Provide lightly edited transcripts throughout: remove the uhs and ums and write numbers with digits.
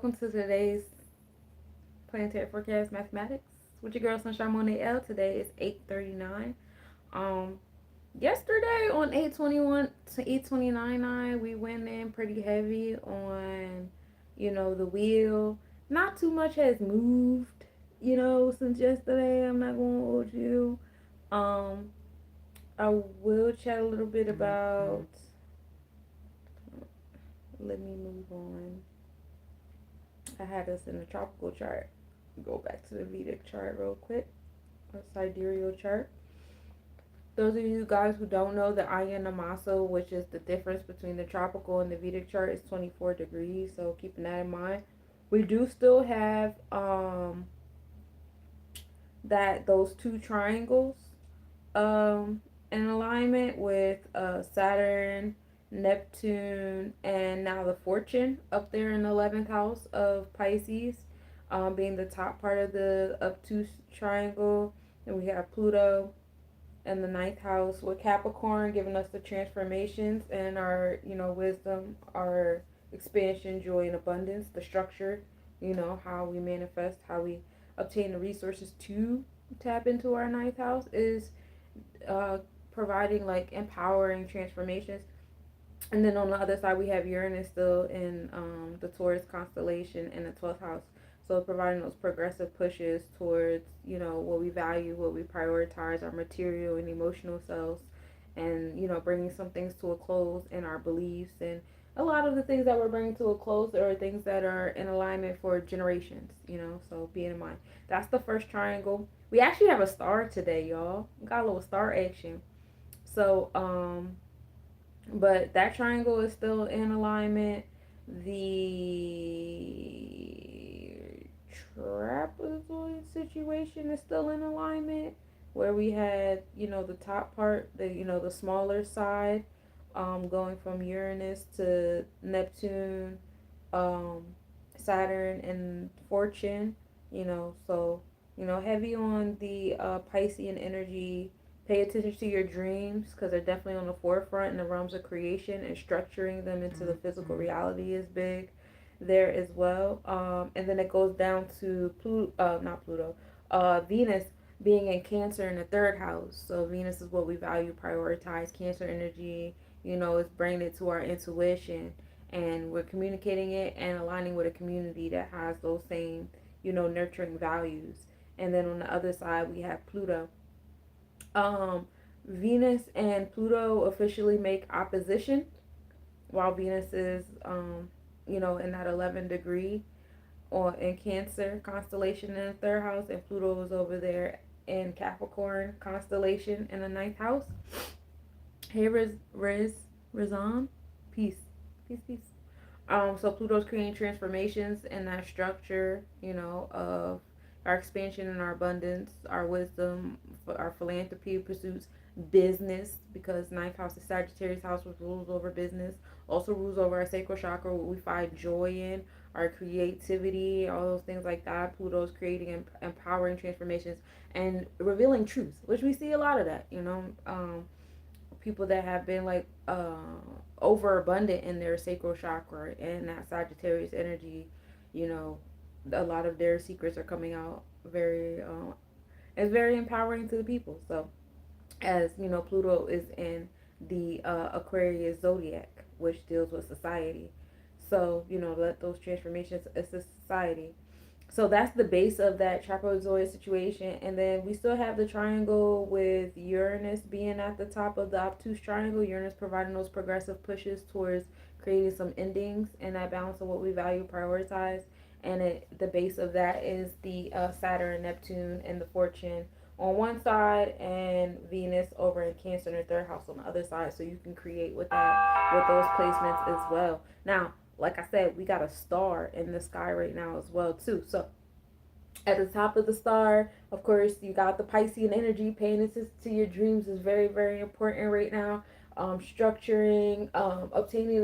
welcome to today's Planetary Forecast Mathematics with your girl Sunshine Monet L. Today is 8:39. Um, Yesterday on 8:21 to 8:29, we went in pretty heavy on, the wheel. Not too much has moved, since yesterday. I'm not gonna hold you. Um, I will chat a little bit about. Let me move on. I had us in the tropical chart. Go back to the Vedic chart real quick, a sidereal chart. Those of you guys who don't know, the Aya Namasa, which is the difference between the tropical and the Vedic chart, is 24 degrees. So keeping that in mind, we do still have that those two triangles in alignment with Saturn, Neptune, and now the Fortune up there in the 11th house of Pisces, being the top part of the obtuse triangle. And we have Pluto in the ninth house with Capricorn, giving us the transformations and our, wisdom, our expansion, joy, and abundance, the structure, how we manifest, how we obtain the resources to tap into our ninth house is uh, providing like empowering transformations. And then on the other side, we have Uranus still in the Taurus constellation in the 12th house. So providing those progressive pushes towards, what we value, what we prioritize, our material and emotional selves, and, bringing some things to a close in our beliefs. And a lot of the things that we're bringing to a close are things that are in alignment for generations, so being in mind. That's the first triangle. We actually have a star today, y'all. We got a little star action. So, but that triangle is still in alignment. The trapezoid situation is still in alignment, where we had, the top part, the smaller side, going from Uranus to Neptune, um, Saturn, and Fortune, so, heavy on the Piscean energy. Pay attention to your dreams because they're definitely on the forefront in the realms of creation, and structuring them into the physical reality is big there as well. And then it goes down to not Pluto, Venus being in Cancer in the third house. So Venus is what we value, prioritize. Cancer energy, is bringing it to our intuition, and we're communicating it and aligning with a community that has those same, nurturing values. And then on the other side, we have Pluto. um, Venus and Pluto officially make opposition, while Venus is, in that 11 degree or in Cancer constellation in the third house, and Pluto is over there in Capricorn constellation in the ninth house. Hey, Rizan, peace, peace, peace. So Pluto's creating transformations in that structure, of our expansion and our abundance, our wisdom, our philanthropy pursuits, business, because ninth house is Sagittarius house, which rules over business, also rules over our sacral chakra, what we find joy in, our creativity, all those things like that. Pluto's creating and empowering transformations and revealing truths, which we see a lot of that, people that have been like overabundant in their sacral chakra and that Sagittarius energy, you know, a lot of their secrets are coming out very it's very empowering to the people. So as Pluto is in the Aquarius zodiac, which deals with society. So, let those transformations assist society. So that's the base of that trapezoid situation. And then we still have the triangle with Uranus being at the top of the obtuse triangle. Uranus providing those progressive pushes towards creating some endings and that balance of what we value, prioritize. And the base of that is the Saturn, Neptune, and the Fortune on one side, and Venus over in Cancer in the third house on the other side. So you can create with that, with those placements as well. Now, like I said, we got a star in the sky right now as well too. So at the top of the star, of course, you got the Piscean energy. Paying attention to your dreams is very, very important right now. Structuring, obtaining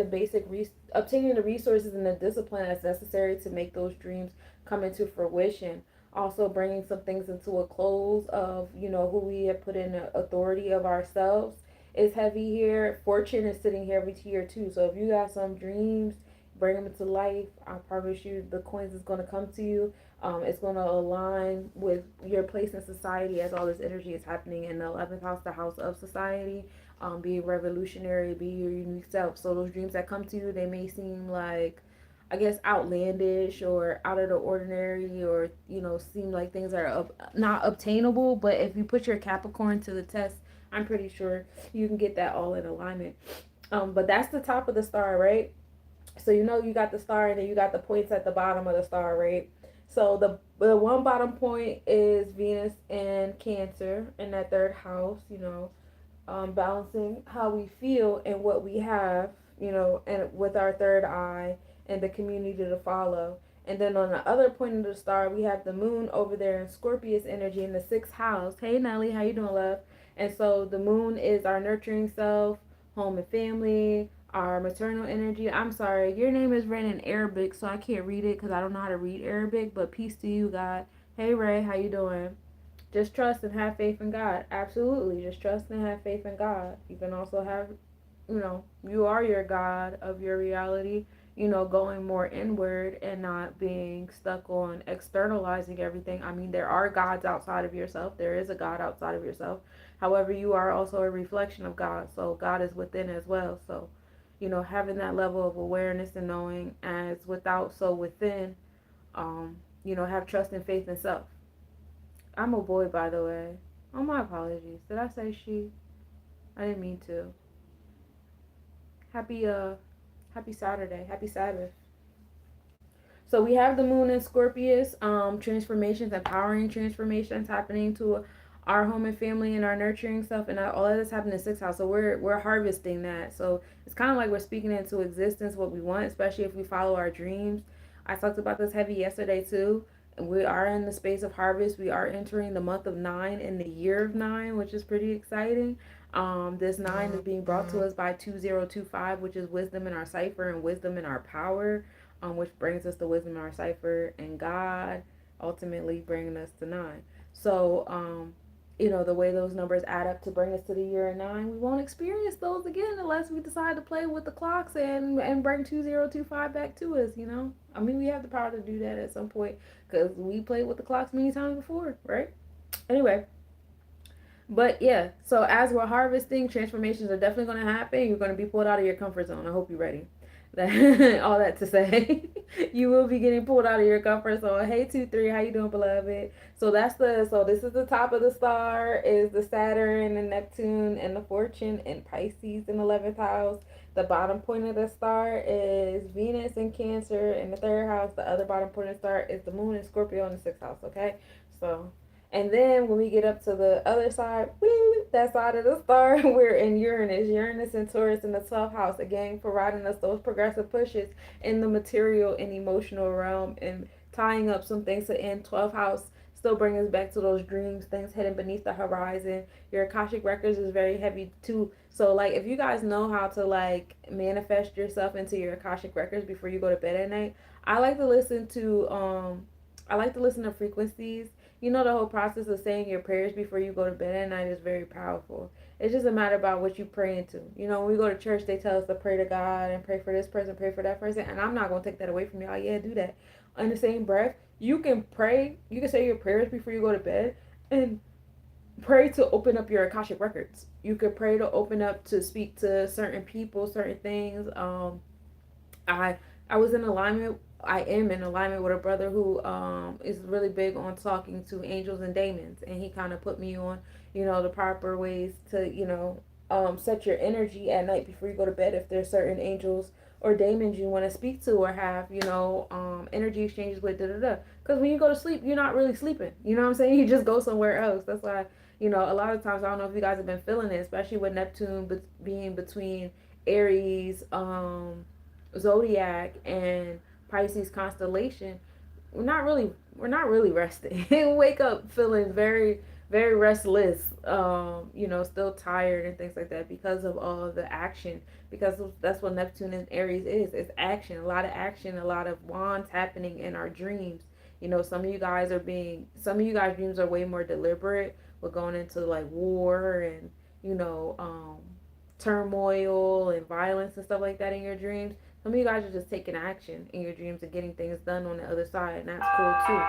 obtaining the resources and the discipline that's necessary to make those dreams come into fruition. Also, bringing some things into a close of who we have put in the authority of ourselves is heavy here. Fortune is sitting here every year too. So if you got some dreams bring them to life. I promise you, the coins is going to come to you. It's going to align with your place in society as all this energy is happening in the 11th house, the house of society. Be revolutionary, be your unique self. So those dreams that come to you, they may seem like, I guess, outlandish or out of the ordinary, or seem like things are not obtainable. But if you put your Capricorn to the test, I'm pretty sure you can get that all in alignment. But that's the top of the star, right? So you got the star, and then you got the points at the bottom of the star, right? So the one bottom point is Venus and Cancer in that third house. Balancing how we feel and what we have, and with our third eye and the community to follow. And then on the other point of the star, we have the moon over there in Scorpius energy in the sixth house. Hey Nelly, how you doing, love? And so the moon is our nurturing self, home and family, our maternal energy. I'm sorry, your name is written in Arabic, so I can't read it because I don't know how to read Arabic. But peace to you, God. Hey Ray, how you doing? Just trust and have faith in God. Absolutely. Just trust and have faith in God. You can also have, you are your God of your reality, going more inward and not being stuck on externalizing everything. I mean, there are gods outside of yourself. There is a God outside of yourself. However, you are also a reflection of God. So God is within as well. So, having that level of awareness and knowing as without, so within, have trust and faith in self. I'm a boy, by the way. Oh, my apologies. Did I say she? I didn't mean to. Happy happy Saturday. Happy Sabbath. So we have the moon in Scorpius, transformations, empowering transformations happening to our home and family and our nurturing stuff, and all of this happened in sixth house. So we're harvesting that. So it's kind of like we're speaking into existence what we want, especially if we follow our dreams. I talked about this heavy yesterday too. We are in the space of harvest. We are entering the month of 9 and the year of 9, which is pretty exciting. This 9 is being brought to us by 2025, which is wisdom in our cipher and wisdom in our power, which brings us the wisdom in our cipher and God ultimately bringing us to 9. So, the way those numbers add up to bring us to the year of 9, we won't experience those again unless we decide to play with the clocks and bring 2025 back to us. I mean, we have the power to do that at some point because we played with the clocks many times before, right? Anyway, but yeah, so as we're harvesting, transformations are definitely going to happen. You're going to be pulled out of your comfort zone. I hope you're ready. All that to say, you will be getting pulled out of your comfort zone. Hey, 2-3, how you doing, beloved? So this is the top of the star is the Saturn and Neptune and the Fortune and Pisces in the 11th house. The bottom point of the star is Venus in Cancer in the third house. The other bottom point of the star is the Moon in Scorpio in the sixth house. Okay, so. And then when we get up to the other side, woo, that side of the star, we're in Uranus. Uranus and Taurus in the 12th house, again, providing us those progressive pushes in the material and emotional realm and tying up some things to end 12th house. Still bring us back to those dreams, things hidden beneath the horizon. Your Akashic Records is very heavy too. So, like, if you guys know how to, like, manifest yourself into your Akashic Records before you go to bed at night, I like to listen to frequencies. The whole process of saying your prayers before you go to bed at night is very powerful. It's just a matter about what you pray into. When we go to church, they tell us to pray to God and pray for this person, pray for that person. And I'm not going to take that away from y'all. Yeah, do that. In the same breath, you can pray. You can say your prayers before you go to bed and pray to open up your Akashic Records. You could pray to open up to speak to certain people, certain things. I was in alignment. I am in alignment with a brother who is really big on talking to angels and demons, and he kind of put me on, the proper ways to, set your energy at night before you go to bed. If there's certain angels or demons you want to speak to or have, energy exchanges with, Because when you go to sleep, you're not really sleeping. You know what I'm saying? You just go somewhere else. That's why, a lot of times, I don't know if you guys have been feeling it, especially with Neptune being between Aries, zodiac and Pisces constellation. We're not really resting. Wake up feeling very, very restless, still tired and things like that because of all of the action, because that's what Neptune and Aries is. It's action, a lot of action, a lot of wands happening in our dreams. Some of you guys dreams are way more deliberate. We're going into like war and, turmoil and violence and stuff like that in your dreams. Some of you guys are just taking action in your dreams and getting things done on the other side, and that's cool too.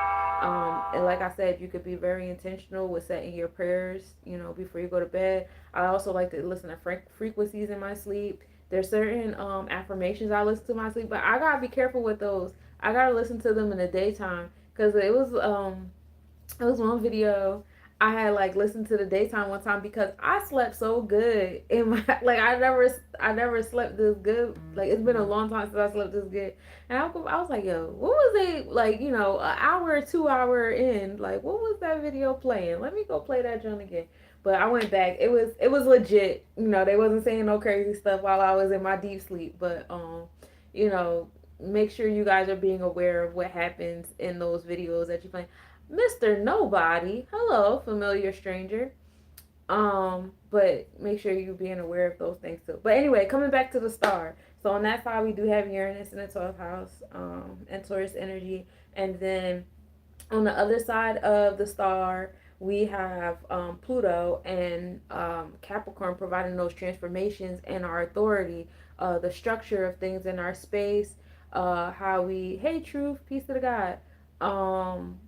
And like I said, you could be very intentional with setting your prayers, before you go to bed. I also like to listen to frequencies in my sleep. There's certain affirmations I listen to in my sleep, but I gotta be careful with those. I gotta listen to them in the daytime because it was one video I had like listened to the daytime one time because I slept so good in my like I never slept this good. Like it's been a long time since I slept this good, and I was like, yo, what was it like? An hour, 2 hour in, like what was that video playing? Let me go play that joint again. But I went back. It was legit. They wasn't saying no crazy stuff while I was in my deep sleep. But you know, make sure you guys are being aware of what happens in those videos that you play. Mr. Nobody. Hello, familiar stranger. But make sure you're being aware of those things too. But anyway, coming back to the star. So on that side, we do have Uranus in the 12th house, and Taurus energy. And then on the other side of the star, we have Pluto and Capricorn providing those transformations and our authority, the structure of things in our space, how we, hey, truth, peace to the God. Um,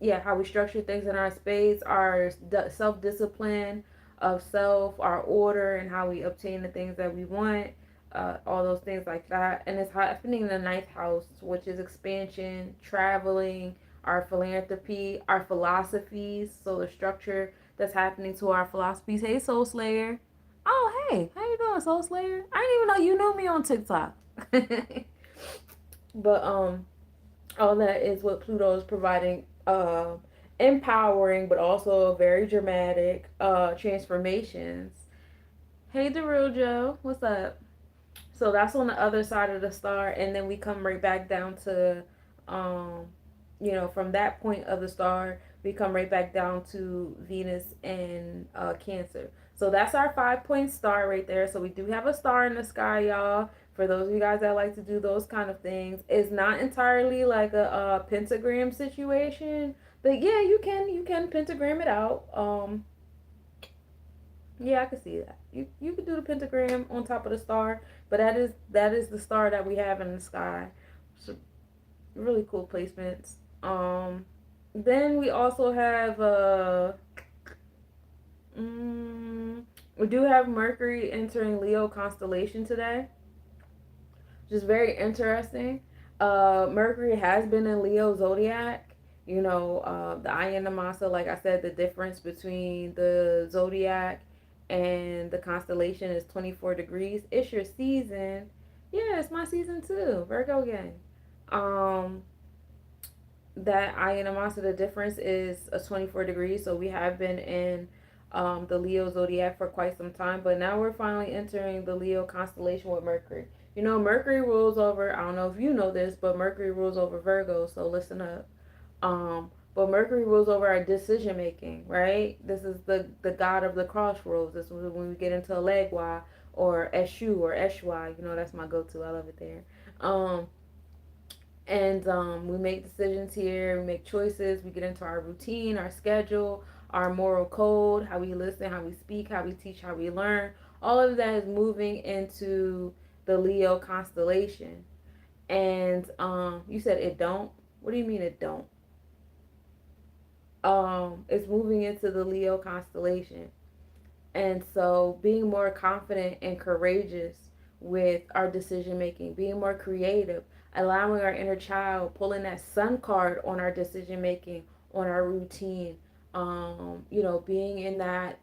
yeah, how we structure things in our space, our self discipline of self, our order, and how we obtain the things that we want, all those things like that. And it's happening in the ninth house, which is expansion, traveling, our philanthropy, our philosophies. So the structure that's happening to our philosophies. Hey, Soul Slayer. Oh, hey, how you doing, Soul Slayer? I didn't even know you knew me on TikTok. But all that is what Pluto is providing, empowering but also very dramatic transformations. Hey, the real Joe, what's up? So that's on the other side of the star, and then we come right back down to, um, from that point of the star, we come right back down to Venus and Cancer. So that's our 5 point star right there. So we do have a star in the sky, y'all. For those of you guys that like to do those kind of things, it's not entirely like a pentagram situation, but yeah, you can pentagram it out. Yeah, I can see that. You could do the pentagram on top of the star, but that is the star that we have in the sky. So really cool placements. Then we also have we do have Mercury entering Leo constellation today, which is very interesting. Mercury has been in Leo zodiac. The Ayana Masa, like I said, the difference between the zodiac and the constellation is 24 degrees. It's your season. Yeah, it's my season too. Virgo gang. Um, that Ayana Masa, the difference is a 24 degrees. So we have been in the Leo zodiac for quite some time, but now we're finally entering the Leo constellation with Mercury. Mercury rules over, I don't know if you know this, but Mercury rules over Virgo, so listen up. But Mercury rules over our decision making, right? This is the god of the crossroads. This is when we get into Legua or Eshu or Eshwa. That's my go-to. I love it there. And we make decisions here. We make choices. We get into our routine, our schedule, our moral code, how we listen, how we speak, how we teach, how we learn. All of that is moving into the Leo constellation. And you said it don't. What do you mean it don't? It's moving into the Leo constellation. And so being more confident and courageous with our decision making, being more creative, allowing our inner child, pulling that sun card on our decision making, on our routine, being in that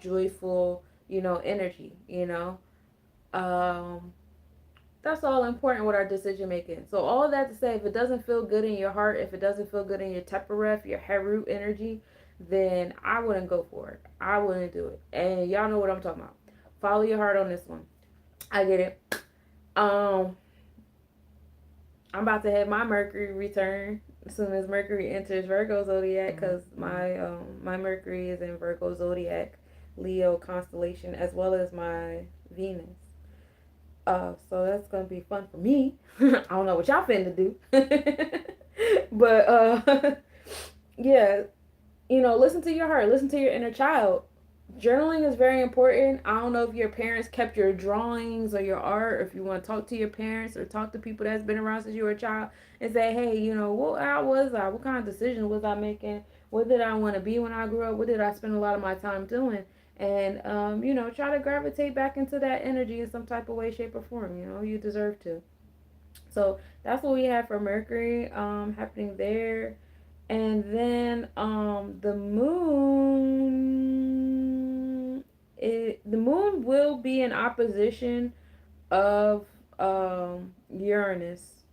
joyful, energy, Um, that's all important with our decision making. So all of that to say, if it doesn't feel good in your heart, if it doesn't feel good in your Teperef, your Heru energy, then I wouldn't go for it. I wouldn't do it. And y'all know what I'm talking about. Follow your heart on this one. I get it. I'm about to have my Mercury return as soon as Mercury enters Virgo zodiac, because my Mercury is in Virgo zodiac, Leo constellation, as well as my Venus. So that's gonna be fun for me. I don't know what y'all finna do, but yeah, listen to your heart, listen to your inner child. journaling is very important. I don't know if your parents kept your drawings or your art, or if you want to talk to your parents or talk to people that's been around since you were a child and say, hey, how was I? What kind of decisions was I making? What did I want to be when I grew up? What did I spend a lot of my time doing? And, try to gravitate back into that energy in some type of way, shape, or form. You deserve to. So that's what we have for Mercury happening there. And then the moon will be in opposition of Uranus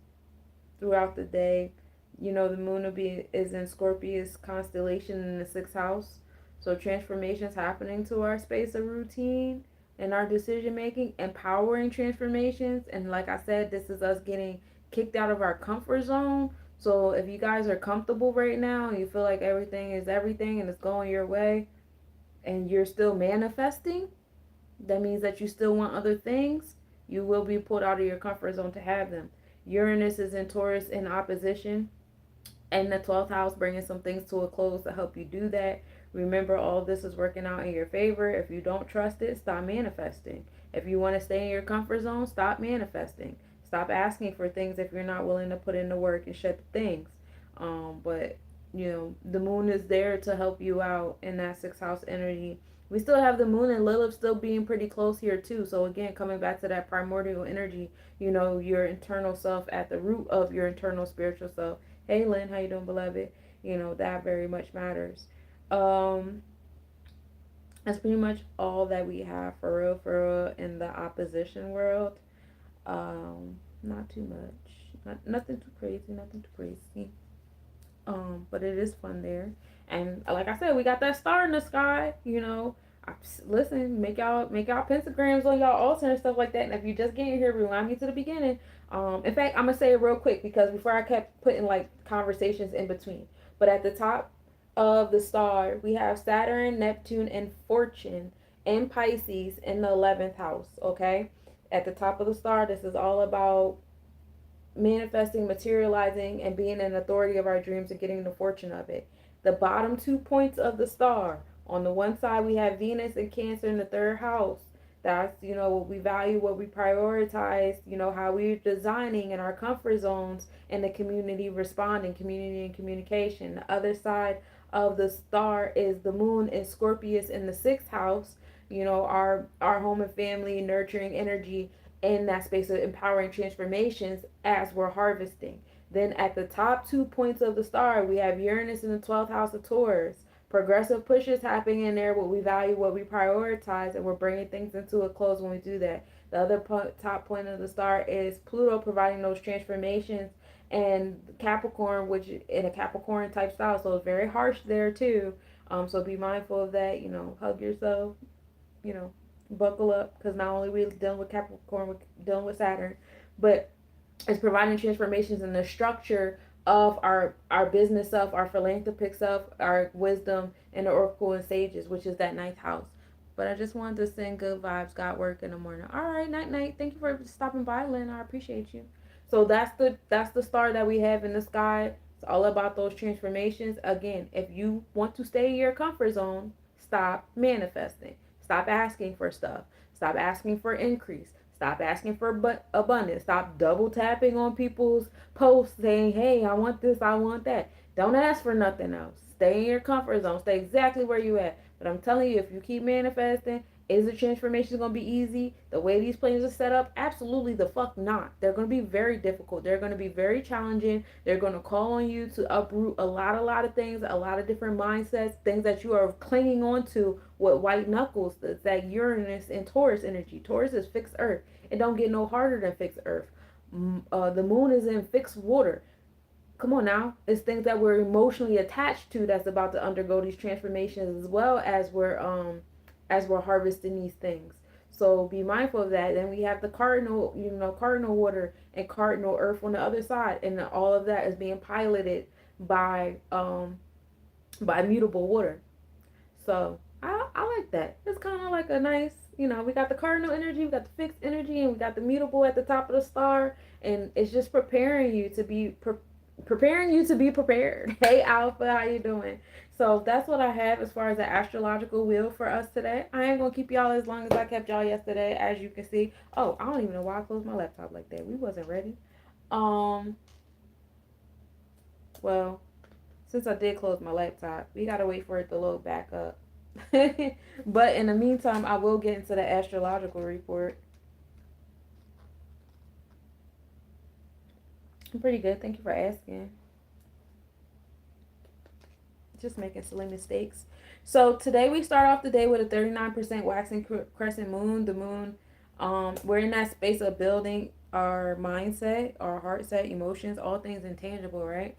throughout the day. The moon will be is in Scorpius constellation in the sixth house. So transformations happening to our space of routine and our decision making, empowering transformations. And like I said, this is us getting kicked out of our comfort zone. So if you guys are comfortable right now and you feel like everything is everything and it's going your way and you're still manifesting, that means that you still want other things. You will be pulled out of your comfort zone to have them. Uranus is in Taurus in opposition and the 12th house, bringing some things to a close to help you do that. Remember, all this is working out in your favor. If you don't trust it, stop manifesting. If you want to stay in your comfort zone, stop manifesting. Stop asking for things if you're not willing to put in the work and shed the things. But the moon is there to help you out in that sixth house energy. We still have the moon and Lilith still being pretty close here too. So again, coming back to that primordial energy, your internal self at the root of your internal spiritual self. Hey Lynn, how you doing, beloved? That very much matters. Um, that's pretty much all that we have for real in the opposition world. Not too much. Nothing too crazy, nothing too crazy. But it is fun there. And like I said, we got that star in the sky, listen, make y'all pentagrams on y'all altar and stuff like that. And if you just getting here, rewind me to the beginning. In fact, I'm gonna say it real quick because before I kept putting like conversations in between. But at the top of the star, we have Saturn, Neptune, and Fortune in Pisces in the 11th house. Okay, at the top of the star, this is all about manifesting, materializing, and being an authority of our dreams and getting the fortune of it. The bottom 2 points of the star. On the one side, we have Venus and Cancer in the third house. That's, what we value, what we prioritize, how we're designing in our comfort zones and the community responding, community and communication. The other side of the star is the moon in Scorpius in the sixth house, our home and family nurturing energy in that space of empowering transformations as we're harvesting. Then at the top 2 points of the star, we have Uranus in the 12th house of Taurus. Progressive pushes happening in there, what we value, what we prioritize, and we're bringing things into a close when we do that. The other top point of the star is Pluto providing those transformations, and Capricorn, which in a Capricorn type style, so it's very harsh there too. So be mindful of that. Hug yourself. You know, buckle up, because not only we dealing with Capricorn, we're dealing with Saturn, but it's providing transformations in the structure of our business self, our philanthropic self, our wisdom, and the oracle and sages, which is that ninth house. But I just wanted to send good vibes. Got work in the morning. All right, night night. Thank you for stopping by, Lynn. I appreciate you. So that's the star that we have in the sky. It's all about those transformations. Again, if you want to stay in your comfort zone, stop manifesting. Stop asking for stuff. Stop asking for increase. Stop asking for abundance. Stop double tapping on people's posts saying, hey, I want this, I want that. Don't ask for nothing else. Stay in your comfort zone. Stay exactly where you at. But I'm telling you, if you keep manifesting, is the transformation going to be easy? The way these planes are set up? Absolutely the fuck not. They're going to be very difficult. They're going to be very challenging. They're going to call on you to uproot a lot of things, a lot of different mindsets, things that you are clinging on to with white knuckles. That's that Uranus and Taurus energy. Taurus is fixed earth. It don't get no harder than fixed earth. The moon is in fixed water. Come on now. It's things that we're emotionally attached to that's about to undergo these transformations, as well as we're harvesting these things. So be mindful of that. Then we have the cardinal water and cardinal earth on the other side, and all of that is being piloted by mutable water. So I like that. It's kind of like a nice, we got the cardinal energy, we got the fixed energy, and we got the mutable at the top of the star, and it's just preparing you to be preparing you to be prepared. Hey Alpha, how you doing? So that's what I have as far as the astrological wheel for us today. I ain't gonna keep y'all as long as I kept y'all yesterday, as you can see. Oh, I don't even know why I closed my laptop like that. We wasn't ready. Um, well, since I did close my laptop, we gotta wait for it to load back up. But in the meantime, I will get into the astrological report. I'm pretty good. Thank you for asking. Just making silly mistakes. So today we start off the day with a 39% waxing crescent moon. The moon, we're in that space of building our mindset, our heart set, emotions, all things intangible, right?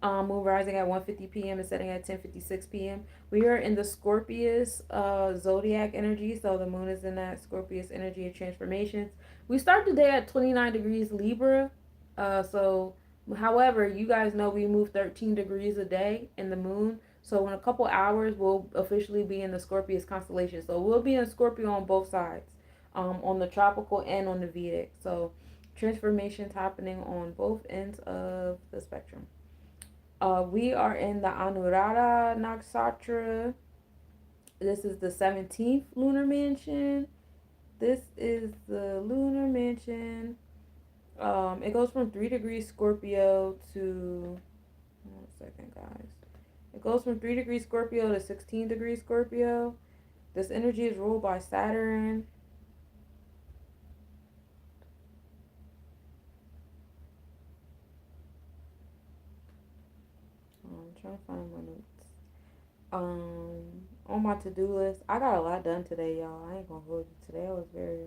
Moon rising at 1:50 p.m. and setting at 10:56 p.m. We are in the Scorpius zodiac energy, so the moon is in that Scorpius energy of transformations. We start the day at 29 degrees Libra. So, however, you guys know we move 13 degrees a day in the moon. So in a couple hours, we'll officially be in the Scorpius constellation. So we'll be in Scorpio on both sides, on the tropical and on the Vedic. So transformations happening on both ends of the spectrum. We are in the Anuradha Nakshatra. This is the 17th lunar mansion. This is the lunar mansion. It goes from 3 degrees Scorpio to, one second, guys. It goes from 3 degrees Scorpio to 16 degrees Scorpio. This energy is ruled by Saturn. I'm trying to find my notes. On my to-do list, I got a lot done today, y'all. I ain't gonna hold you. Today I was very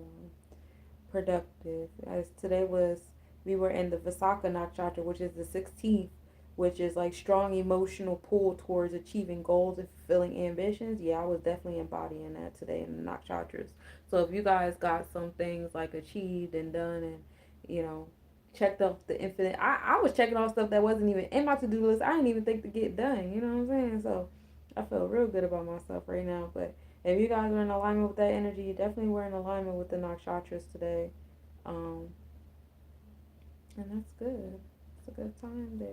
productive. As today was, we were in the Visakha Nakshatra, which is the 16th, which is like strong emotional pull towards achieving goals and fulfilling ambitions. Yeah, I was definitely embodying that today in the Nakshatras. So if you guys got some things like achieved and done and, you know, checked off the infinite, I was checking off stuff that wasn't even in my to-do list. I didn't even think to get done. You know what I'm saying? So I feel real good about myself right now. But if you guys are in alignment with that energy, you definitely were in alignment with the Nakshatras today. Um, and that's good. It's a good time there.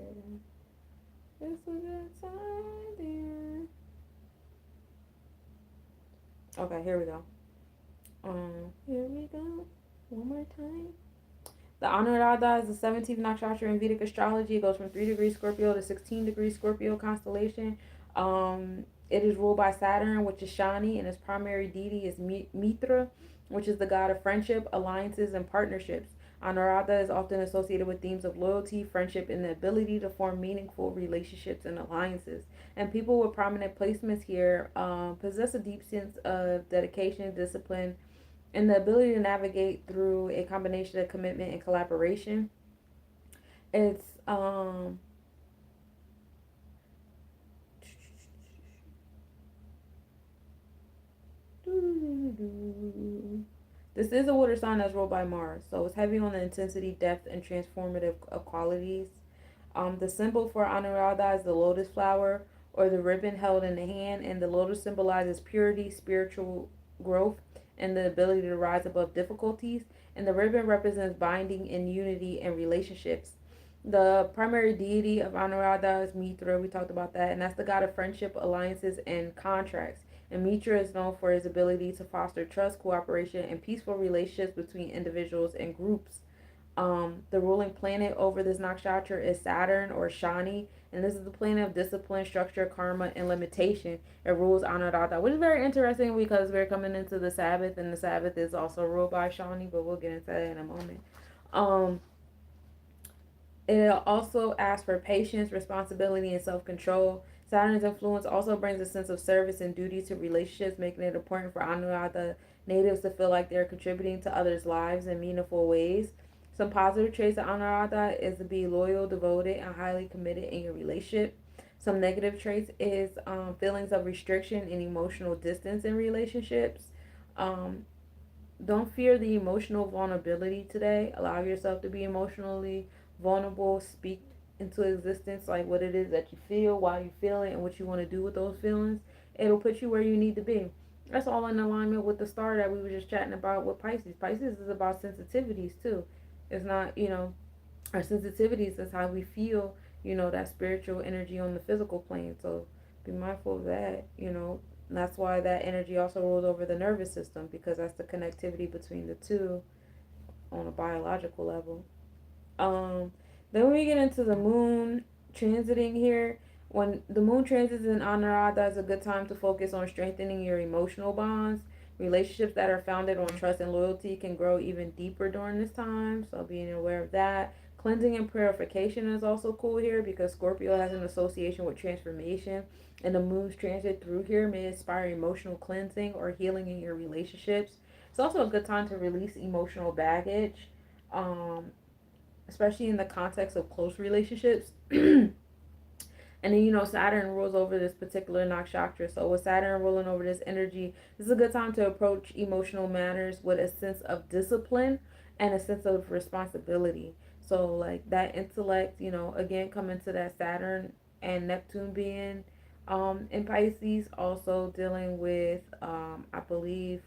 It's a good time there. Okay, here we go. Here we go. One more time. The Anuradha is the 17th nakshatra in Vedic astrology. It goes from 3 degrees Scorpio to 16 degrees Scorpio constellation. It is ruled by Saturn, which is Shani, and its primary deity is Mitra, which is the god of friendship, alliances, and partnerships. Anuradha is often associated with themes of loyalty, friendship, and the ability to form meaningful relationships and alliances. And people with prominent placements here possess a deep sense of dedication, discipline, and the ability to navigate through a combination of commitment and collaboration. It's this is a water sign that's ruled by Mars, so it's heavy on the intensity, depth, and transformative qualities. The symbol for Anuradha is the lotus flower or the ribbon held in the hand, and the lotus symbolizes purity, spiritual growth, and the ability to rise above difficulties. And the ribbon represents binding and unity and relationships. The primary deity of Anuradha is Mitra. We talked about that, and that's the god of friendship, alliances, and contracts. And Mitra is known for his ability to foster trust, cooperation, and peaceful relationships between individuals and groups. The ruling planet over this nakshatra is Saturn or Shani, and this is the planet of discipline, structure, karma, and limitation. It rules Anuradha, which is very interesting because we're coming into the Sabbath, and the Sabbath is also ruled by Shani, but we'll get into that in a moment. Um, it also asks for patience, responsibility, and self control. Saturn's influence also brings a sense of service and duty to relationships, making it important for Anuradha natives to feel like they're contributing to others' lives in meaningful ways. Some positive traits of Anuradha is to be loyal, devoted, and highly committed in your relationship. Some negative traits is feelings of restriction and emotional distance in relationships. Um, don't fear the emotional vulnerability today. Allow yourself to be emotionally vulnerable. Speak into existence like what it is that you feel, why you feel it, and what you want to do with those feelings. It'll put you where you need to be. That's all in alignment with the star that we were just chatting about with Pisces. Pisces is about sensitivities too. It's not, our sensitivities is how we feel, that spiritual energy on the physical plane. So be mindful of that. And that's why that energy also rolls over the nervous system, because that's the connectivity between the two on a biological level. Um, then when we get into the moon transiting here, when the moon transits in Anurada, is a good time to focus on strengthening your emotional bonds. Relationships that are founded on trust and loyalty can grow even deeper during this time, so being aware of that. Cleansing and purification is also cool here, because Scorpio has an association with transformation, and the moon's transit through here may inspire emotional cleansing or healing in your relationships. It's also a good time to release emotional baggage. Um, Especially in the context of close relationships. And then, Saturn rules over this particular nakshatra. So with Saturn ruling over this energy, this is a good time to approach emotional matters with a sense of discipline and a sense of responsibility. So like that intellect, again coming to that Saturn and Neptune being in Pisces, also dealing with I believe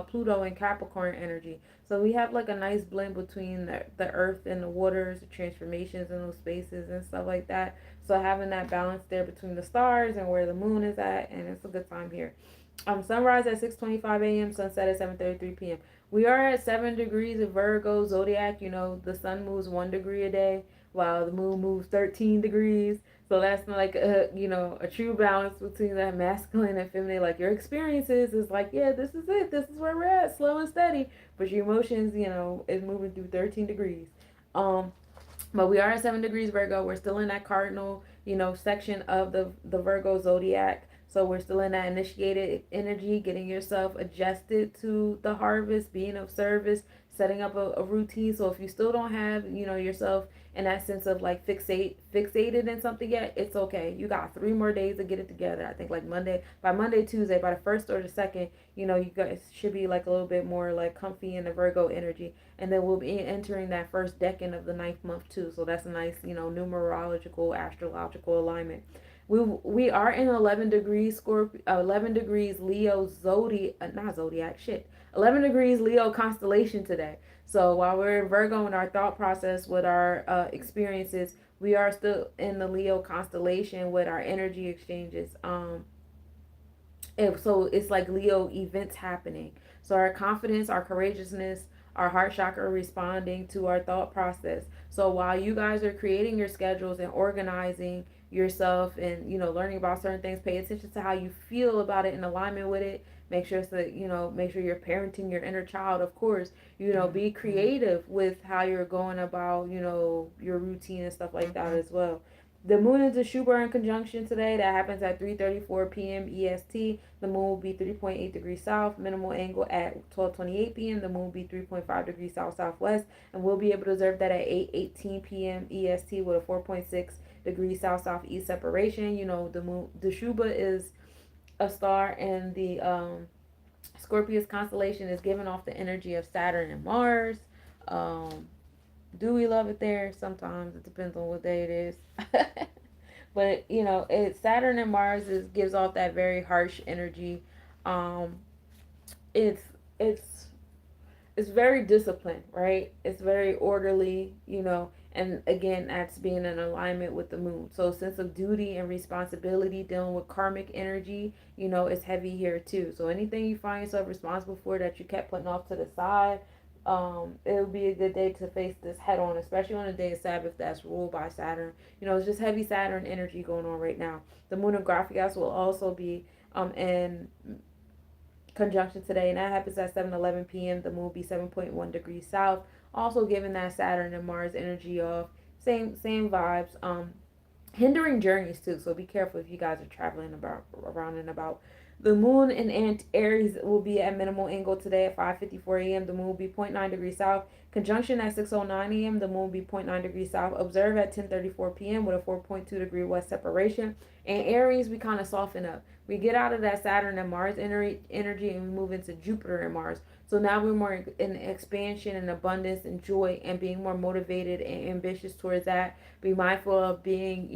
Pluto and Capricorn energy. So we have like a nice blend between the earth and the waters, the transformations in those spaces and stuff like that. So having that balance there between the stars and where the moon is at, and it's a good time here. Sunrise at 6:25 a.m., sunset at 7:33 p.m. We are at 7 degrees of Virgo zodiac. The sun moves 1 degree a day, while the moon moves 13 degrees. So that's like a true balance between that masculine and feminine. Like your experiences is like, yeah, this is it. This is where we're at, slow and steady. But your emotions, is moving through 13 degrees. Um, but we are at 7 degrees Virgo. We're still in that cardinal, section of the Virgo zodiac. So we're still in that initiated energy, getting yourself adjusted to the harvest, being of service, setting up a routine. So if you still don't have, yourself in that sense of like fixated in something yet, it's okay. You got 3 more days to get it together. I think like Monday, Tuesday, by the first or the second, you guys should be like a little bit more like comfy in the Virgo energy. And then we'll be entering that first decan of the ninth month too. So that's a nice, numerological, astrological alignment. We are in 11 degrees Scorpio, 11 degrees Leo not zodiac, shit. 11 degrees Leo constellation today. So while we're in Virgo in our thought process with our experiences, we are still in the Leo constellation with our energy exchanges. So it's like Leo events happening. So our confidence, our courageousness, our heart chakra responding to our thought process. So while you guys are creating your schedules and organizing yourself and learning about certain things, pay attention to how you feel about it in alignment with it. Make sure you're parenting your inner child, of course. Be creative with how you're going about your routine and stuff like that as well. The moon is a Shubar conjunction today. That happens at 3:34 p.m. EST. The moon will be 3.8 degrees south. Minimal angle at 12:28 p.m. The moon will be 3.5 degrees south southwest, and we'll be able to observe that at 8:18 p.m. EST with a 4.6 degrees south southeast separation. The moon, the Shuba is a star, and the Scorpius constellation is giving off the energy of Saturn and Mars. Um, do we love it there? Sometimes it depends on what day it is. But Saturn and Mars gives off that very harsh energy. Um, it's it's it's very disciplined, right? It's very orderly. And again, that's being in alignment with the moon. So sense of duty and responsibility, dealing with karmic energy, is heavy here too. So anything you find yourself responsible for that you kept putting off to the side, it would be a good day to face this head on, especially on a day of Sabbath that's ruled by Saturn. It's just heavy Saturn energy going on right now. The moon of Graphias will also be in conjunction today, and that happens at 7:11 p.m. The moon will be 7.1 degrees south, also giving that Saturn and Mars energy off. Same vibes. Hindering journeys too, so be careful if you guys are traveling about around and about. The moon in Aries will be at minimal angle today at 5:54 a.m. The moon will be zero point 0.9 degrees south. Conjunction at 6:09 a.m. The moon will be zero point 0.9 degrees south. Observe at 10:34 p.m. with a 4.2 degree west separation. And Aries, we kind of soften up. We get out of that Saturn and Mars energy and we move into Jupiter and Mars. So now we're more in expansion and abundance and joy and being more motivated and ambitious towards that. Be mindful of being,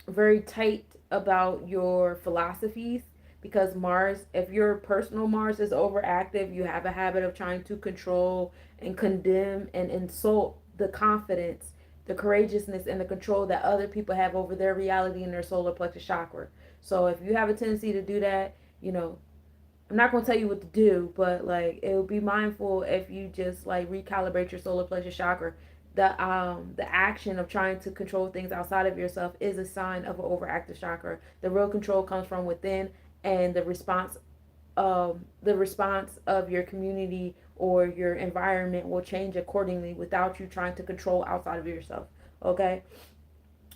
very tight about your philosophies, because Mars, if your personal Mars is overactive, you have a habit of trying to control and condemn and insult the confidence the courageousness and the control that other people have over their reality and their solar plexus chakra. So if you have a tendency to do that, you know, I'm not gonna tell you what to do, but like it would be mindful if you just like recalibrate your solar plexus chakra. The action of trying to control things outside of yourself is a sign of an overactive chakra. The real control comes from within, and the response of your community or your environment will change accordingly without you trying to control outside of yourself. Okay,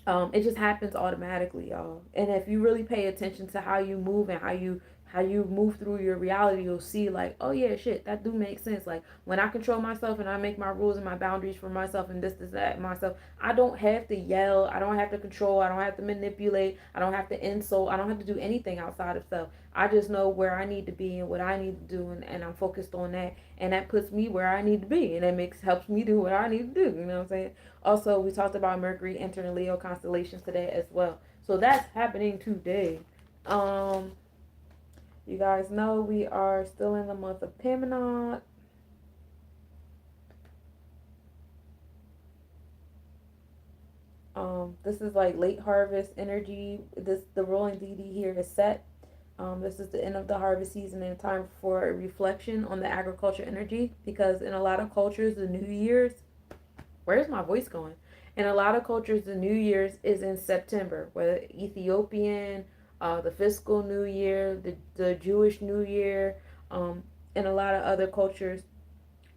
it just happens automatically, y'all. And if you really pay attention to how you move and how you move through your reality, you'll see like, oh yeah, shit, that do make sense. Like when I control myself and I make my rules and my boundaries for myself and this, that, myself, I don't have to yell, I don't have to control, I don't have to manipulate, I don't have to insult, I don't have to do anything outside of self. I just know where I need to be and what I need to do, and I'm focused on that, and that puts me where I need to be, and that helps me do what I need to do. You know what I'm saying? Also, we talked about Mercury entering Leo constellations today as well. So that's happening today. Um, you guys know we are still in the month of Pimminot. This is like late harvest energy. The ruling deity here is Set. This is the end of the harvest season and time for a reflection on the agriculture energy, because in a lot of cultures, the New Year's, where's my voice going? In a lot of cultures, the New Year's is in September, whether Ethiopian, the fiscal New Year, the Jewish New Year, and a lot of other cultures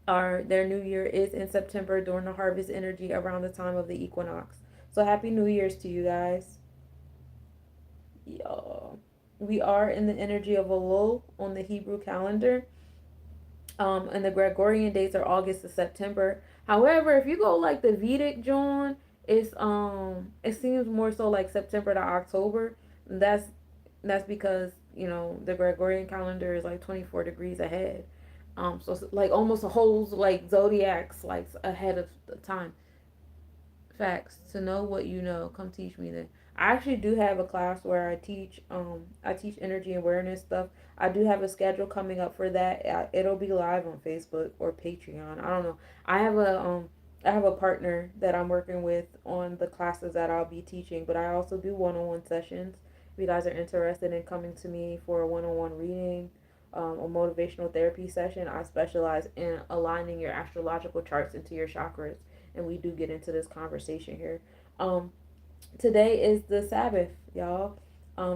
are their New Year is in September during the harvest energy around the time of the equinox. So happy New Year's to you guys. Yeah. We are in the energy of Elul on the Hebrew calendar. And the Gregorian dates are August to September. However, if you go like the Vedic John, it seems more so like September to October. That's because the Gregorian calendar is like 24 degrees ahead. So it's like almost a whole like zodiacs like ahead of the time. Facts. To know what you know, come teach me then. I actually do have a class where I teach energy awareness stuff. I do have a schedule coming up for that. It'll be live on Facebook or Patreon. I don't know. I have a partner that I'm working with on the classes that I'll be teaching, but I also do one-on-one sessions. If you guys are interested in coming to me for a one-on-one reading, a motivational therapy session, I specialize in aligning your astrological charts into your chakras, and we do get into this conversation here. Um, Today is the Sabbath, y'all.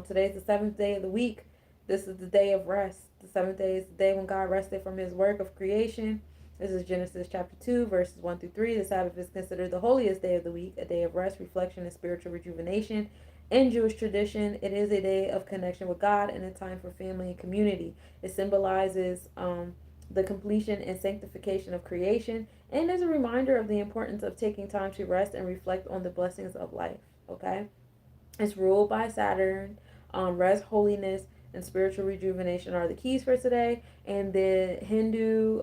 Today is the seventh day of the week. This is the day of rest. The seventh day is the day when God rested from his work of creation. This is Genesis chapter 2, verses 1 through 3. The Sabbath is considered the holiest day of the week, a day of rest, reflection, and spiritual rejuvenation. In Jewish tradition, it is a day of connection with God and a time for family and community. It symbolizes the completion and sanctification of creation, and is a reminder of the importance of taking time to rest and reflect on the blessings of life. Okay, it's ruled by Saturn. Rest, holiness, and spiritual rejuvenation are the keys for today. And the Hindu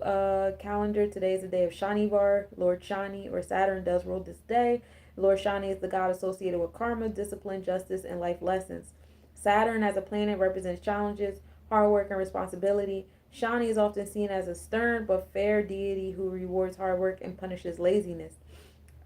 calendar, today is the day of Shanivar. Lord Shani or Saturn does rule this day. Lord Shani is the god associated with karma, discipline, justice, and life lessons. Saturn as a planet represents challenges, hard work, and responsibility. Shani is often seen as a stern but fair deity who rewards hard work and punishes laziness.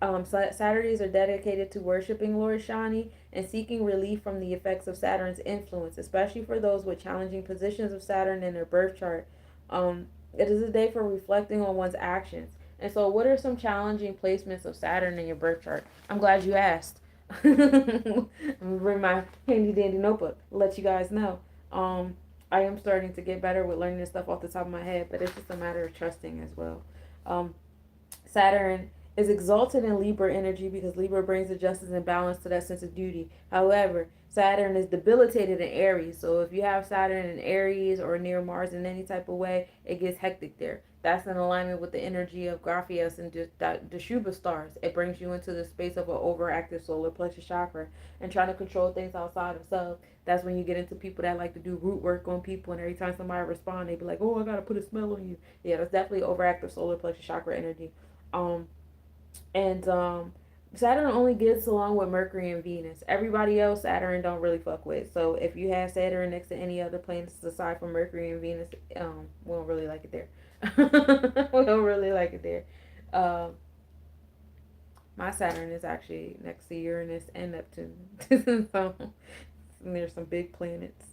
Saturdays are dedicated to worshiping Lord Shani and seeking relief from the effects of Saturn's influence, especially for those with challenging positions of Saturn in their birth chart. It is a day for reflecting on one's actions. And so, what are some challenging placements of Saturn in your birth chart? I'm glad you asked. I'm gonna bring my handy dandy notebook, let you guys know. I am starting to get better with learning this stuff off the top of my head, but it's just a matter of trusting as well. Um, Saturn is exalted in Libra energy because Libra brings the justice and balance to that sense of duty. However, Saturn is debilitated in Aries. So if you have Saturn in Aries or near Mars in any type of way, it gets hectic there. That's in alignment with the energy of Graphias and the Shuba stars. It brings you into the space of an overactive solar plexus chakra and trying to control things outside of self. That's when you get into people that like to do root work on people, and every time somebody responds, they be like, "Oh, I gotta put a spell on you." Yeah, that's definitely overactive solar plexus chakra energy. Um, and Saturn only gets along with Mercury and Venus. Everybody else, Saturn don't really fuck with. So if you have Saturn next to any other planets aside from Mercury and Venus, we don't really like it there. We don't really like it there. Um, My Saturn is actually next to Uranus and Neptune. So there's some big planets.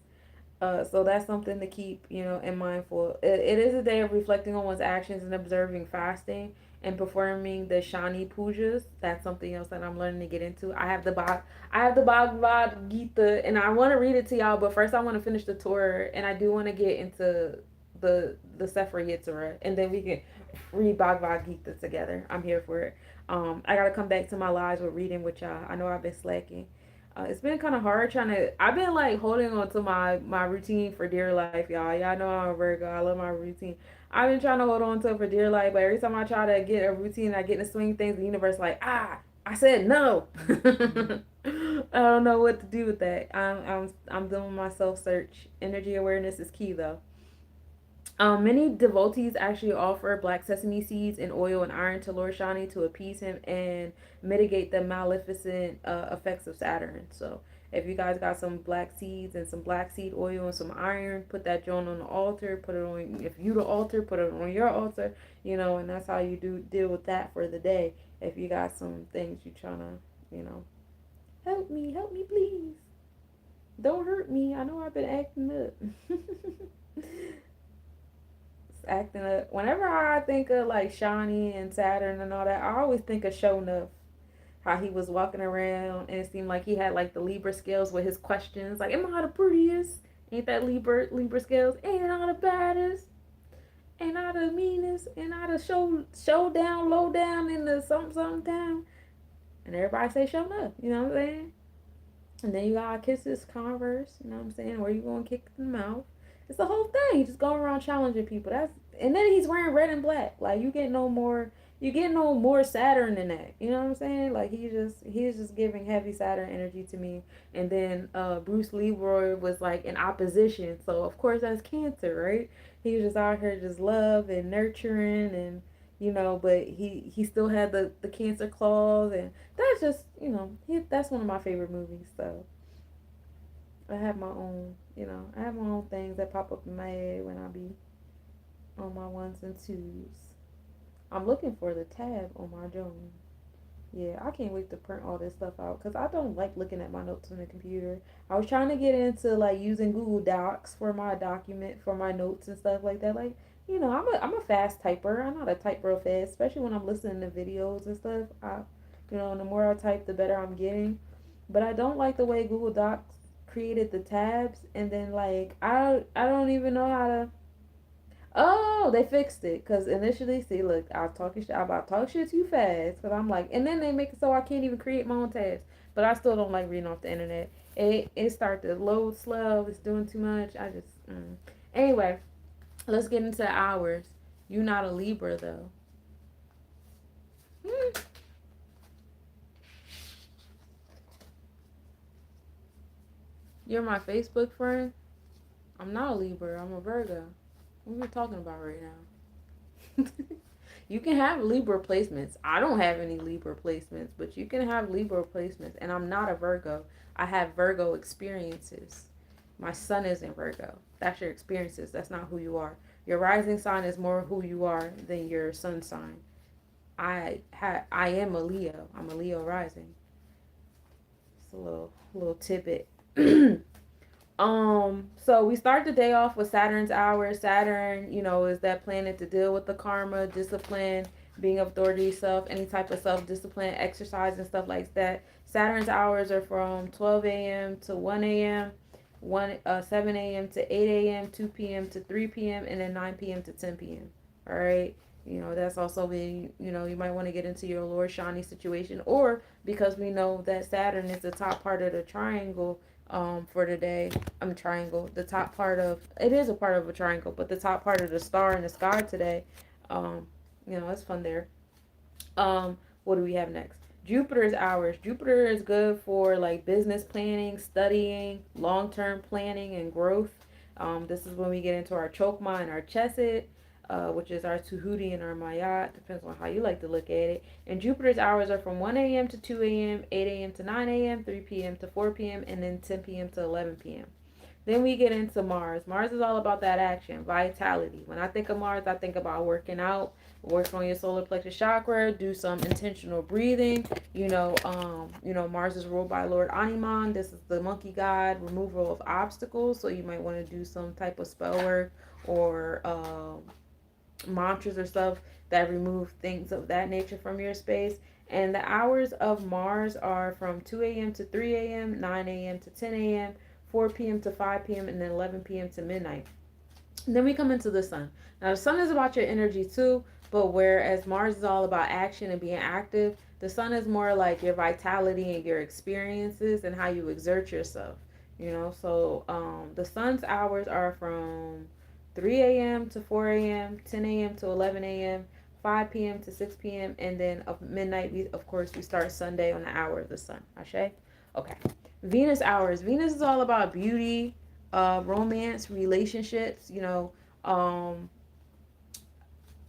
So that's something to keep, in mind for. It is a day of reflecting on one's actions and observing fasting and performing the Shani pujas. That's something else that I'm learning to get into. I have the Bhagavad Gita, and I want to read it to y'all. But first, I want to finish the Torah, and I do want to get into the Sefer Yetzirah, and then we can read Bhagavad Gita together. I'm here for it. I gotta come back to my lives with reading with y'all. I know I've been slacking. It's been kind of hard trying to. I've been like holding on to my routine for dear life, y'all. Y'all know I'm a Virgo. I love my routine. I've been trying to hold on to it for dear life, but every time I try to get a routine, I get in the swing of things. The universe like, I said no. I don't know what to do with that. I'm doing my self search. Energy awareness is key though. Many devotees actually offer black sesame seeds and oil and iron to Lord Shani to appease him and mitigate the maleficent effects of Saturn. So, if you guys got some black seeds and some black seed oil and some iron, put that joint on the altar. Put it on, if you the altar, put it on your altar. And that's how you do deal with that for the day. If you got some things you trying to, help me, please. Don't hurt me. I know I've been acting up. Acting up. Whenever I think of like Shawnee and Saturn and all that, I always think of Shonuff. How he was walking around and it seemed like he had like the Libra scales with his questions. Like, am I the prettiest? Ain't that Libra scales? Ain't I the baddest? Ain't I the meanest? Ain't I the show down, low down, in the something down? And everybody say Shonuff. You know what I'm saying? And then you got Kisses Converse, you know what I'm saying? Where you gonna kick in the mouth? It's the whole thing. He's just going around challenging people. And then he's wearing red and black. Like you get no more Saturn than that. You know what I'm saying? Like he's just giving heavy Saturn energy to me. And then Bruce Leroy was like in opposition. So of course that's Cancer, right? He was just out here just love and nurturing and but he still had the Cancer claws, and that's just that's one of my favorite movies. So I have my own I have my own things that pop up in my head when I be on my ones and twos. I'm looking for the tab on my journal. Yeah, I can't wait to print all this stuff out because I don't like looking at my notes on the computer. I was trying to get into like using Google Docs for my document for my notes and stuff like that. Like, I'm a fast typer. I know how to type real fast, especially when I'm listening to videos and stuff. And the more I type, the better I'm getting. But I don't like the way Google Docs created the tabs, and then like I don't even know how to. Oh, they fixed it. Cause initially, see, look, I was talking shit. I about to talk shit too fast. Cause I'm like, and then they make it so I can't even create my own tabs. But I still don't like reading off the internet. It started to load slow. It's doing too much. I just anyway. Let's get into hours. You not a Libra though. Hmm. You're my Facebook friend. I'm not a Libra. I'm a Virgo. What are we talking about right now? You can have Libra placements. I don't have any Libra placements, but you can have Libra placements. And I'm not a Virgo. I have Virgo experiences. My sun is in Virgo. That's your experiences. That's not who you are. Your rising sign is more who you are than your sun sign. I am a Leo. I'm a Leo rising. It's a little tidbit. So we start the day off with Saturn's hour. Saturn, is that planet to deal with the karma, discipline, being authority, any type of self-discipline, exercise and stuff like that. Saturn's hours are from 12 a.m. to 1 a.m., 7 a.m. to 8 a.m., 2 p.m. to 3 p.m., and then 9 p.m. to 10 p.m. All right. That's also when, you might want to get into your Lord Shani situation, or because we know that Saturn is the top part of the triangle for today. Triangle. The top part of it is a part of a triangle, but the top part of the star in the sky today, it's fun there. What do we have next? Jupiter's hours. Jupiter is good for like business planning, studying, long-term planning, and growth. This is when we get into our Chokma and our Chesed, which is our Tahuti and our Mayat. Depends on how you like to look at it. And Jupiter's hours are from 1 a.m. to 2 a.m., 8 a.m. to 9 a.m., 3 p.m. to 4 p.m., and then 10 p.m. to 11 p.m. Then we get into Mars. Mars is all about that action, vitality. When I think of Mars, I think about working out, Work on your solar plexus chakra. Do some intentional breathing. Mars is ruled by Lord Animan. This is the monkey god, removal of obstacles. So you might want to do some type of spell work or mantras or stuff that remove things of that nature from your space. And the hours of Mars are from 2 a.m. to 3 a.m., 9 a.m. to 10 a.m., 4 p.m. to 5 p.m., and then 11 p.m. to midnight. And then we come into the sun. Now, the sun is about your energy too, but whereas Mars is all about action and being active, the sun is more like your vitality and your experiences and how you exert yourself. The sun's hours are from 3 a.m. to 4 a.m., 10 a.m. to 11 a.m., 5 p.m. to 6 p.m., and then of midnight, we start Sunday on the hour of the sun. Ashe? Okay. Venus hours. Venus is all about beauty, romance, relationships. Um,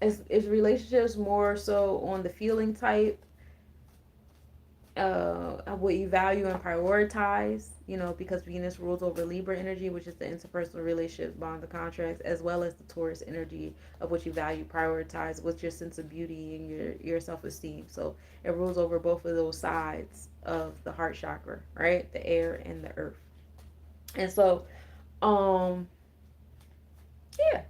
is relationships more so on the feeling type, what you value and prioritize, because Venus rules over Libra energy, which is the interpersonal relationships, bonds, and contracts, as well as the Taurus energy of what you value, prioritize, what's your sense of beauty and your self-esteem. So it rules over both of those sides of the heart chakra, right? The air and the earth. And so, um, yeah,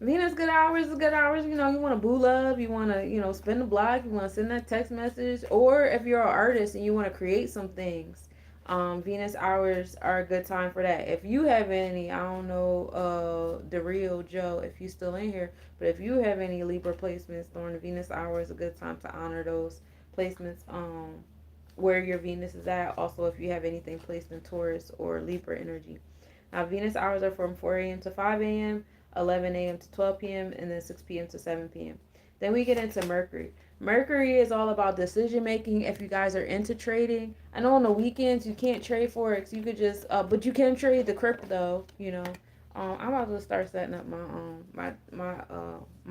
Venus good hours is good hours. You want to boo love, you want to, spin the block, you want to send that text message, or if you're an artist and you want to create some things, Venus hours are a good time for that. If you have any, I don't know, the real Joe, if you still in here, but if you have any Libra placements during the Venus hour, is a good time to honor those placements. Where your Venus is at. Also, if you have anything placed in Taurus or Libra energy. Now, Venus hours are from 4 a.m. to 5 a.m., 11 a.m. to 12 p.m., and then 6 p.m. to 7 p.m. Then we get into Mercury. Mercury is all about decision making. If you guys are into trading, I know on the weekends you can't trade forex. You could just, but you can trade the crypto. I'm about to start setting up my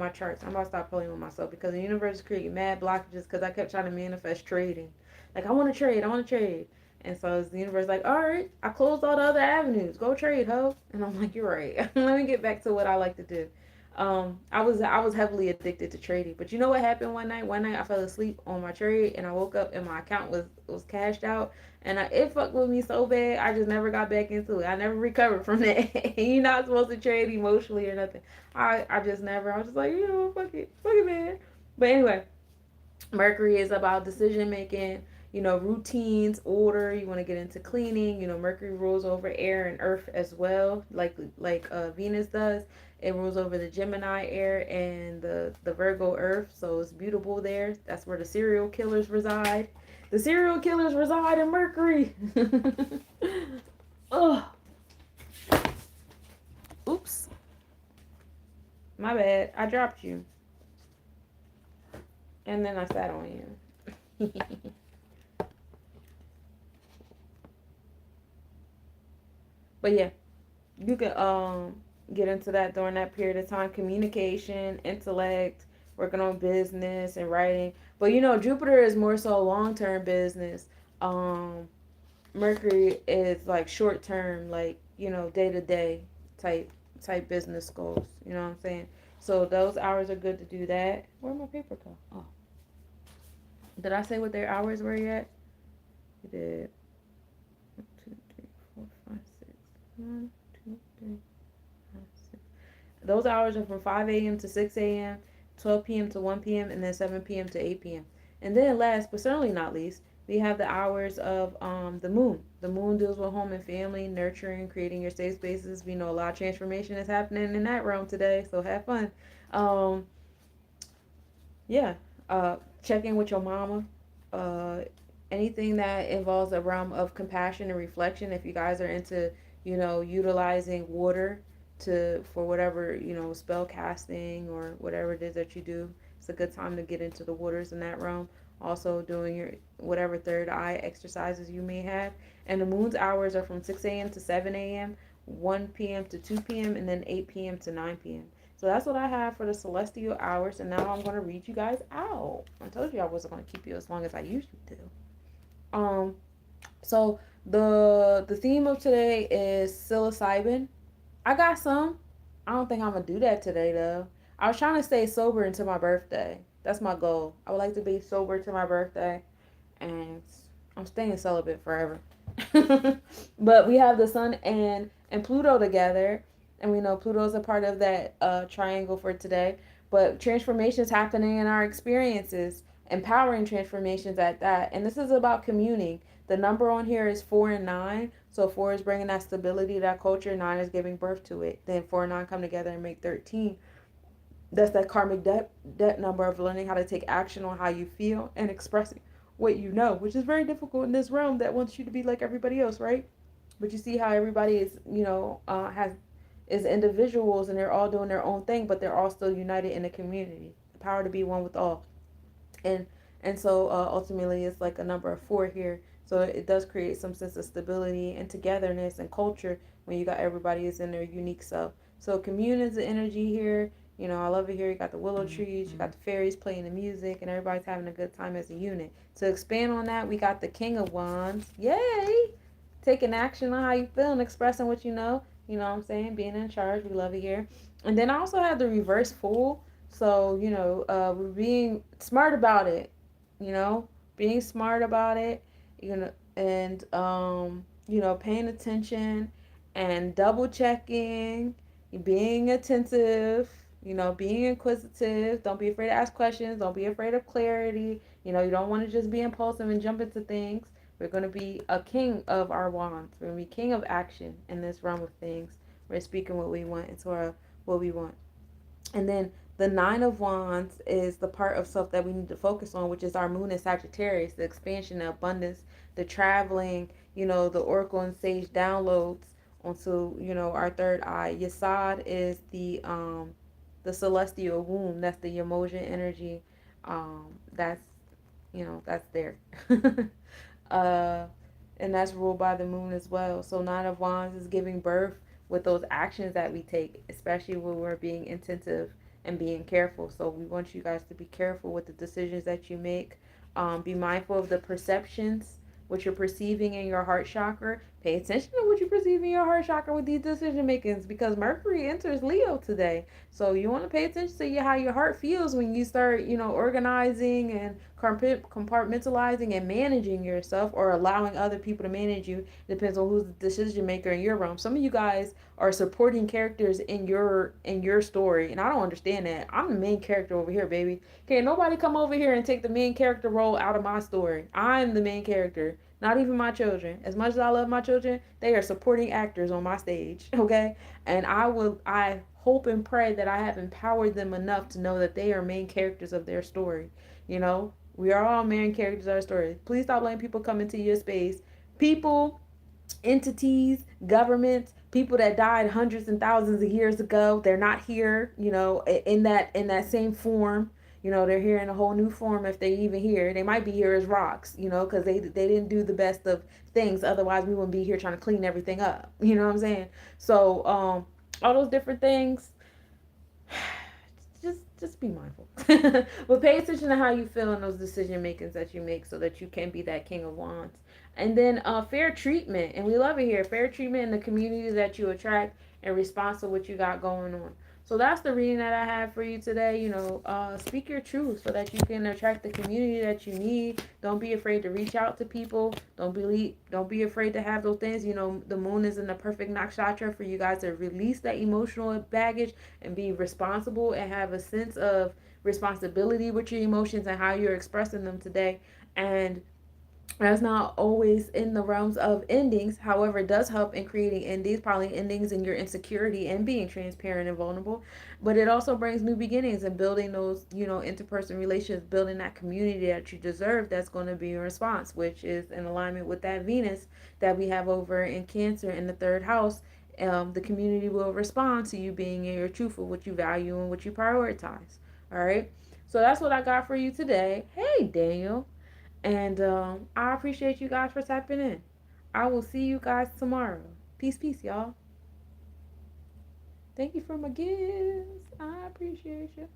charts. I'm about to start playing with myself because the universe is creating mad blockages because I kept trying to manifest trading. Like I want to trade. And so it's the universe like, all right, I closed all the other avenues. Go trade, ho. And I'm like, you're right. Let me get back to what I like to do. I was heavily addicted to trading. But you know what happened one night? One night I fell asleep on my trade and I woke up and my account was cashed out. And it fucked with me so bad, I just never got back into it. I never recovered from that. You're not supposed to trade emotionally or nothing. I just never. I was just like, fuck it, man. But anyway, Mercury is about decision making, routines, order. You want to get into cleaning. Mercury rules over air and earth as well, like Venus does. It rules over the Gemini air and the Virgo earth, so it's beautiful there. That's where the serial killers reside. The serial killers reside in Mercury. Oh, oops, my bad. I dropped you, and then I sat on you. But yeah, you can get into that during that period of time. Communication, intellect, working on business and writing. But Jupiter is more so long term business. Mercury is like short term, like day to day type business goals. You know what I'm saying? So those hours are good to do that. Where'd my paper go? Oh, did I say what their hours were yet? I did. 1, 2, 3, 4, 5, 6. 1, 2, 3, 5, 6. Those hours are from 5 a.m. to 6 a.m., 12 p.m. to 1 p.m., and then 7 p.m. to 8 p.m. And then last, but certainly not least, we have the hours of the moon. The moon deals with home and family, nurturing, creating your safe spaces. We know a lot of transformation is happening in that realm today, so have fun. Um, yeah, check in with your mama. Uh, Anything that involves a realm of compassion and reflection. If you guys are into, utilizing water for whatever spell casting or whatever it is that you do, it's a good time to get into the waters in that realm. Also, doing your whatever third eye exercises you may have. And the moon's hours are from 6 a.m. to 7 a.m., 1 p.m. to 2 p.m., and then 8 p.m. to 9 p.m. So that's what I have for the celestial hours, and now I'm going to read you guys out. I told you I wasn't going to keep you as long as I usually do. Um, so the theme of today is psilocybin. I got some. I don't think I'm gonna do that today though. I was trying to stay sober until my birthday. That's my goal. I would like to be sober to my birthday, and I'm staying celibate forever. But we have the sun and Pluto together, and we know Pluto's a part of that triangle for today. But transformations happening in our experiences, empowering transformations at that, and this is about communing. The number on here is 4 and 9, so 4 is bringing that stability, that culture. 9 is giving birth to it. Then 4 and 9 come together and make 13. That's that karmic debt number of learning how to take action on how you feel and expressing what you know, which is very difficult in this realm that wants you to be like everybody else, right? But you see how everybody is, has is individuals, and they're all doing their own thing, but they're all still united in a community. The power to be one with all, and so ultimately it's like a number of 4 here. So it does create some sense of stability and togetherness and culture when you got everybody is in their unique self. So commune is the energy here. I love it here. You got the willow trees, you got the fairies playing the music, and everybody's having a good time as a unit. To expand on that, we got the King of Wands. Yay! Taking action on how you feel and expressing what you know. You know what I'm saying? Being in charge. We love it here. And then I also have the reverse fool. So, we're being smart about it, you know, being smart about it, and, paying attention and double checking, being attentive, being inquisitive. Don't be afraid to ask questions. Don't be afraid of clarity. You don't want to just be impulsive and jump into things. We're going to be a king of our wands. We're going to be king of action in this realm of things. We're speaking what we want into what we want. And then the 9 of Wands is the part of self that we need to focus on, which is our moon in Sagittarius, the expansion, the abundance, the traveling, the oracle and sage downloads onto, our third eye. Yesod is the celestial womb. That's the emotion energy. That's that's there. uh and that's ruled by the moon as well. So 9 of Wands is giving birth with those actions that we take, especially when we're being intensive and being careful. So we want you guys to be careful with the decisions that you make. Be mindful of the perceptions, what you're perceiving in your heart chakra. Pay attention to what you perceive in your heart chakra with these decision makings, because Mercury enters Leo today. So you want to pay attention to how your heart feels when you start, organizing and compartmentalizing and managing yourself, or allowing other people to manage you. It depends on who's the decision maker in your realm. Some of you guys are supporting characters in your story, and I don't understand that. I'm the main character over here, baby. Can't nobody come over here and take the main character role out of my story. I'm the main character. Not even my children. As much as I love my children, they are supporting actors on my stage, okay? And I hope and pray that I have empowered them enough to know that they are main characters of their story. We are all main characters of our story. Please stop letting people come into your space. People, entities, governments, people that died hundreds and thousands of years ago, they're not here, in that same form. They're here in a whole new form. If they even here, they might be here as rocks, because they didn't do the best of things. Otherwise we wouldn't be here trying to clean everything up. You know what I'm saying? So all those different things, just be mindful. But pay attention to how you feel in those decision makings that you make, so that you can be that King of Wands. And then fair treatment, and we love it here. Fair treatment in the community that you attract in response to what you got going on. So that's the reading that I have for you today. Speak your truth so that you can attract the community that you need. Don't be afraid to reach out to people. Don't be afraid to have those things. The moon is in the perfect nakshatra for you guys to release that emotional baggage and be responsible and have a sense of responsibility with your emotions and how you're expressing them today. And that's not always in the realms of endings. However, it does help in creating endings, probably endings in your insecurity and being transparent and vulnerable. But it also brings new beginnings and building those, interpersonal relations, building that community that you deserve. That's going to be your response, which is in alignment with that Venus that we have over in Cancer in the third house. The community will respond to you being in your truth of what you value and what you prioritize. All right. So that's what I got for you today. Hey, Daniel. And I appreciate you guys for tapping in. I will see you guys tomorrow. Peace, peace, y'all. Thank you for my gifts. I appreciate you.